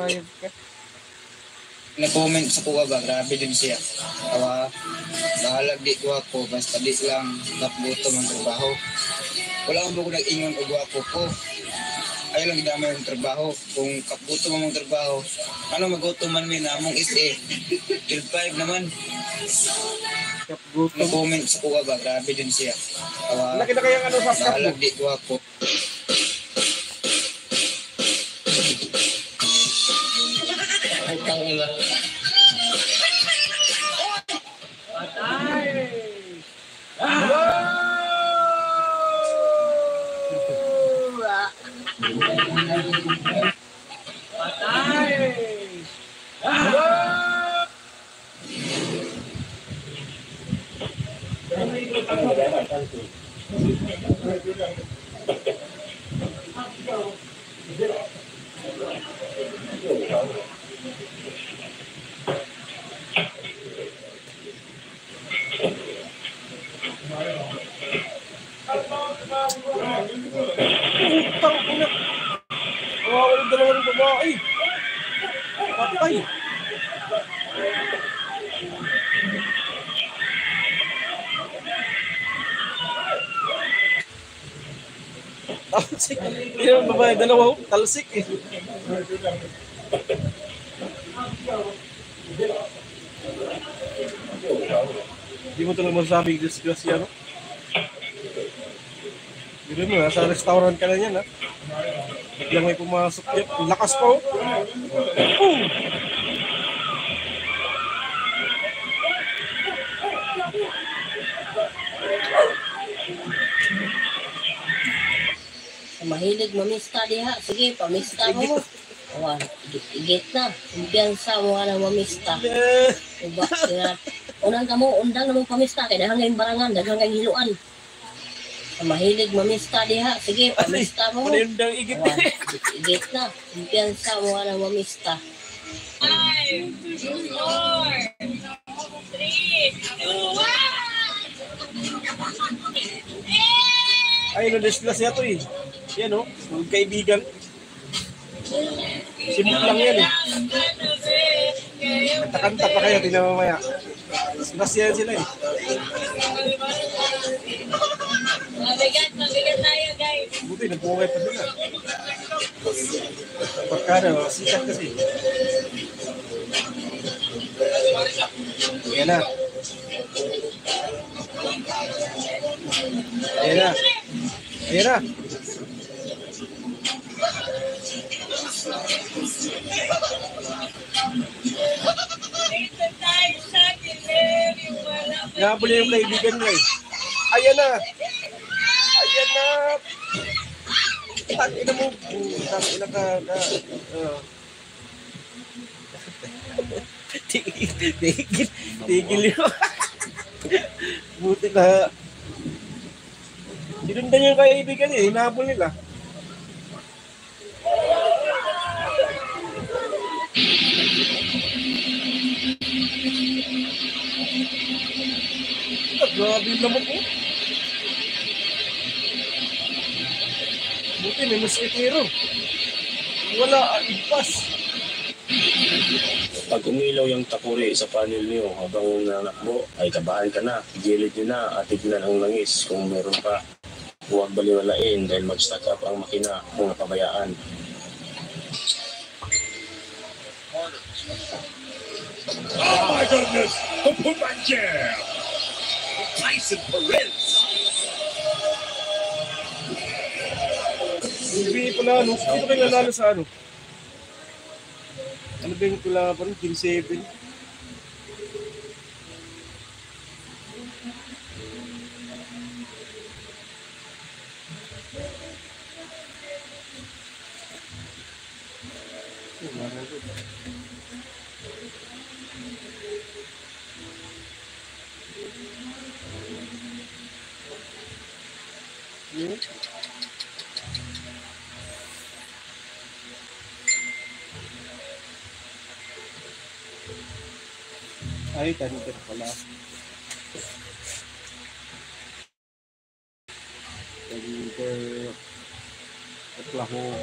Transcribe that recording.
Ayun ka. Nag-comment sa kuha ba, grabe din siya. Bahalag di ko ako, basta di lang napgutom ang trabaho. Wala akong buko nag-ingon o gwapo ko. Ayaw lang damay yung trabaho. Kung kaputom ang trabaho, ano magutom man min among is till 5 naman. Kapgutom. Nag-comment sa kuha ba, grabe din siya. Laki na kayang ano sa kap mo? Bahalag di ko ako. Ay, tangina. Utang ina. Wala dalawa ng babae. Patay. Talsik. Hindi naman babae, dalawa. Talsik eh. Hindi mo talaga masasabing disgrasya, no? Hindi mo, nasa restaurant ka na yan, ha? Biglang may pumasok yan. Lakas pa, oh! Mahilig mamista diha. Sige, pamista mo. Awan, igit na. Kumpiyansa mo nga na mamista. Diba, sila. Undang na mo pamista. Kaya dahang ngayong barangan, dahang ngayong hiluan. Mahilig mamista diha. Sige, pamista mo. Undang igit. Awan, igit na. Kumpiyansa mo nga na mamista. 5, 4, 3, 2, 1. Ay, no-discuss niya to eh. Yan o, kaibigan. Simple lang yan eh. Kanta-kanta pa kayo, tingnan mamaya. Discuss yan sila eh. Mabigat tayo, guys. Buti, nagpuway pa sila. Pagkada, sikat kasi. Ayan na. Ayan na. Ayan na. Nahabol niya yung kaibigan niya eh. Ayan na. Ayan na. Tangina mo. Tangina ka. Tigil yun. Buti na. Dinundan niya yung kaibigan niya. Hinahabol nila. Grabe yung lamok mo. Buti may musketero. Wala, igpas. Pag umilaw yung takuri sa panel niyo habang nanakbo, ay kabahan ka na. Igilid niyo na at tignan ang langis kung meron pa. Huwag baliwalain dahil mag-stack up ang makina kung napabayaan. Oh my goodness! The Pullman Jam! Tyson Perez! Hindi pala ano, dito kayo nanalo sa ano? Ano ba yung pula pa rin? Team 7? Ay, tanong pala. Denver, Oklahoma.